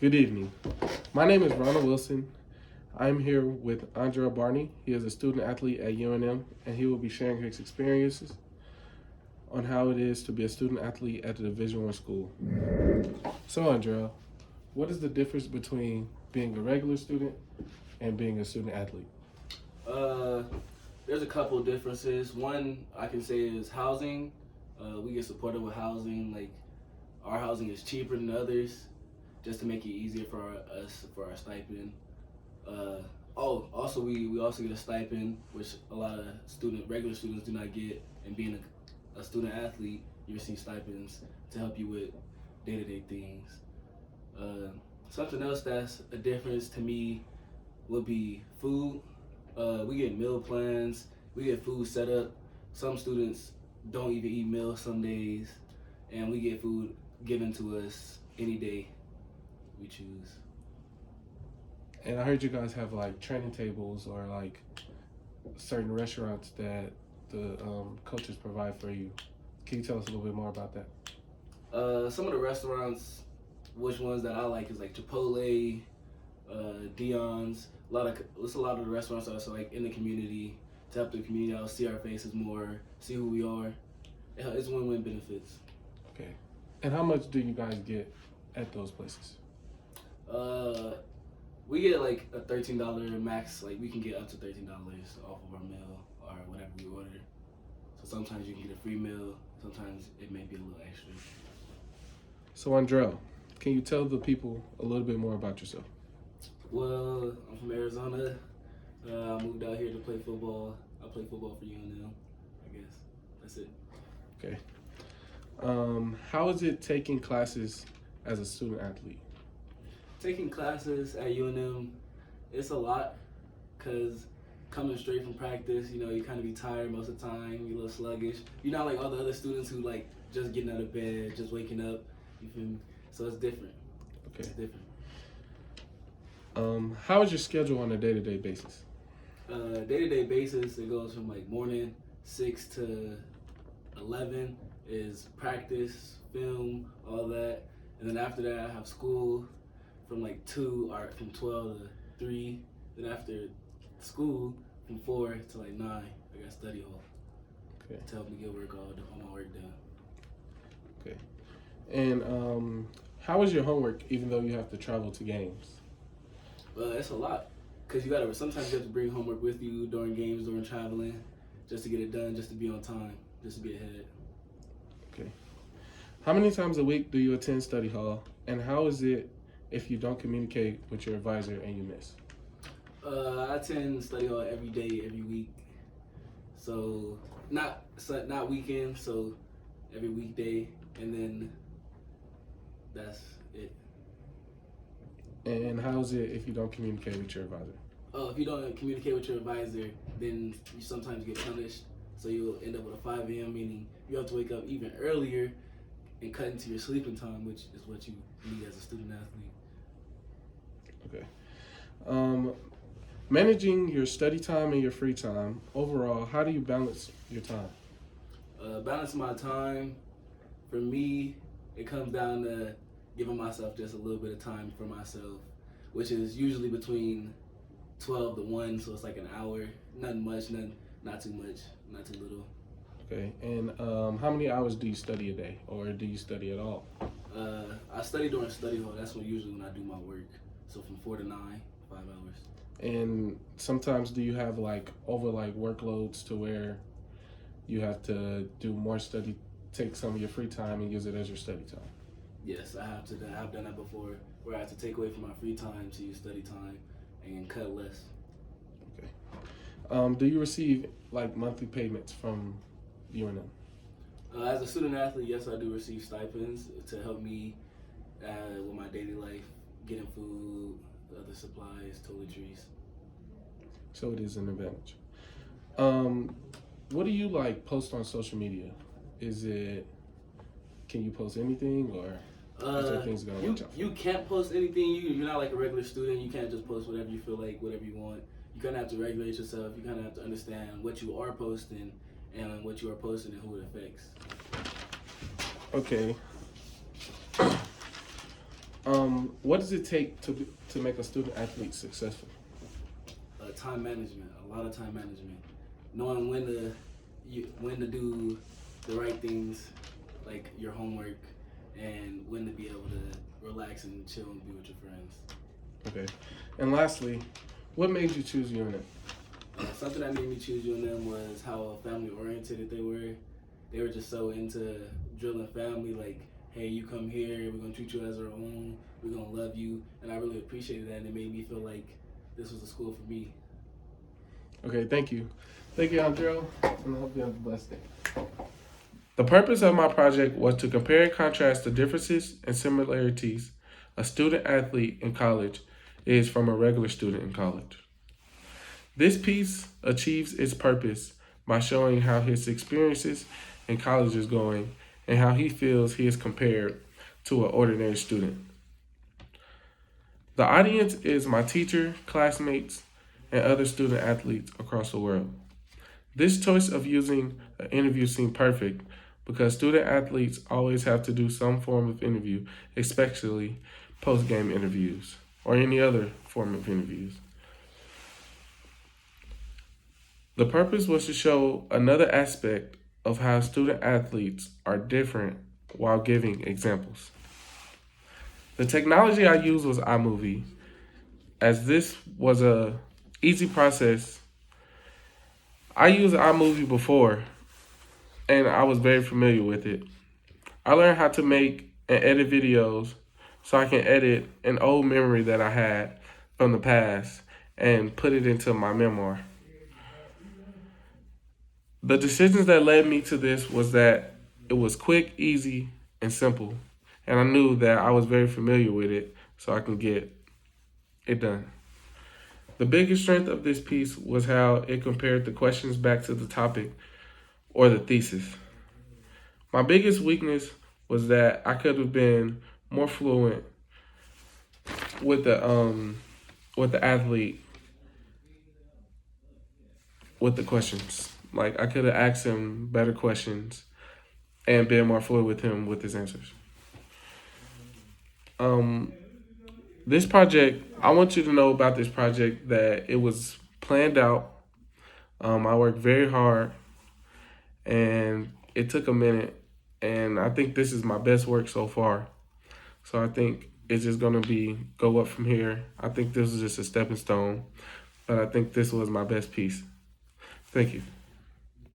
Good evening. My name is Ronald Wilson. I'm here with Andrell Barney. He is a student athlete at UNM, and he will be sharing his experiences on how it is to be a student athlete at the Division I school. So, Andrell, what is the difference between being a regular student and being a student athlete? Uh, there's a couple of differences. One I can say is housing. We get supported with housing. Like our housing is cheaper than others, just to make it easier for us for our stipend. Uh, also we also get a stipend, which a lot of regular students do not get. And being a student athlete, you receive stipends to help you with day-to-day things. Uh, Something else that's a difference to me would be food. We get meal plans. We get food set up. Some students don't even eat meals some days, and we get food given to us any day we choose. And I heard you guys have like training tables or like certain restaurants that the coaches provide for you. Can you tell us a little bit more about that? Some of the restaurants, which ones that I like is like Chipotle, Dion's. It's a lot of the restaurants are also like in the community to help the community out, see our faces more, see who we are. It's win-win benefits. Okay. And how much do you guys get at those places? Uh, we get like a $13 max. Like we can get up to $13 off of our meal or whatever we order. So sometimes you can get a free meal. Sometimes it may be a little extra. So, Andrell, can you tell the people a little bit more about yourself? Well, I'm from Arizona. I moved out here to play football. I play football for UNL. I guess that's it. Okay. How is it taking classes as a student athlete? Taking classes at UNM, it's a lot because coming straight from practice, you kind of be tired most of the time. You're a little sluggish. You're not like all the other students who like just getting out of bed, just waking up. You feel me? So it's different. Okay. It's different. How is your schedule on a day-to-day basis? Day-to-day basis, it goes from like morning 6 to 11 is practice, film, all that. And then after that, I have school from like 2 or from 12 to 3. Then after school, from 4 to like 9, I got study hall. Okay. To help me get all my work done. Okay. And how is your homework even though you have to travel to games? It's a lot. Because sometimes you have to bring homework with you during games, during traveling, just to get it done, just to be on time, just to be ahead. Okay. How many times a week do you attend study hall? And how is it if you don't communicate with your advisor and you miss? I attend study hall every day, every week. So not weekends, so every weekday, and then that's it. And how is it if you don't communicate with your advisor? If you don't communicate with your advisor, then you sometimes get punished. So you'll end up with a 5 a.m., meaning you have to wake up even earlier and cut into your sleeping time, which is what you need as a student athlete. Okay. Managing your study time and your free time, overall, how do you balance your time? Balancing my time, for me, it comes down to giving myself just a little bit of time for myself, which is usually between 12 to 1, so it's like an hour. Nothing much, not too much, not too little. Okay, and how many hours do you study a day, or do you study at all? I study during study hall. That's usually when I do my work. So from 4 to 9, 5 hours. And sometimes do you have like workloads to where you have to do more study, take some of your free time and use it as your study time? Yes, I've done that before, where I have to take away from my free time to use study time and cut less. Okay. Do you receive like monthly payments from UNM? As a student athlete, yes, I do receive stipends to help me with my daily life, getting food, other supplies, toiletries. So it is an advantage. What do you like post on social media? Can you post anything, or is there things you're gonna watch out for? You can't post anything. You're not like a regular student. You can't just post whatever you feel like, whatever you want. You kind of have to regulate yourself. You kind of have to understand what you are posting and what you are posting and who it affects. Okay. What does it take to make a student athlete successful? Time management, a lot of time management, knowing when to do the right things, like your homework, and when to be able to relax and chill and be with your friends. Okay. And lastly, what made you choose UNM? Something that made me choose UNM was how family oriented they were. They were just so into drilling family, like, hey, you come here, we're gonna treat you as our own, we're gonna love you, and I really appreciated that, and it made me feel like this was the school for me. Okay, thank you. Thank you, Andrell, and I hope you have a blessed day. The purpose of my project was to compare and contrast the differences and similarities a student athlete in college is from a regular student in college. This piece achieves its purpose by showing how his experiences in college is going and how he feels he is compared to an ordinary student. The audience is my teacher, classmates, and other student athletes across the world. This choice of using an interview seemed perfect because student athletes always have to do some form of interview, especially post game interviews or any other form of interviews. The purpose was to show another aspect of how student athletes are different while giving examples. The technology I used was iMovie, as this was a easy process. I used iMovie before, and I was very familiar with it. I learned how to make and edit videos so I can edit an old memory that I had from the past and put it into my memoir. The decisions that led me to this was that it was quick, easy, and simple. And I knew that I was very familiar with it so I can get it done. The biggest strength of this piece was how it compared the questions back to the topic or the thesis. My biggest weakness was that I could have been more fluent with the athlete with the questions. Like I could have asked him better questions and been more fluid with him with his answers. Um, this project, I want you to know about this project that it was planned out. I worked very hard, and it took a minute. And I think this is my best work so far. So I think it's just gonna be go up from here. I think this is just a stepping stone, but I think this was my best piece. Thank you.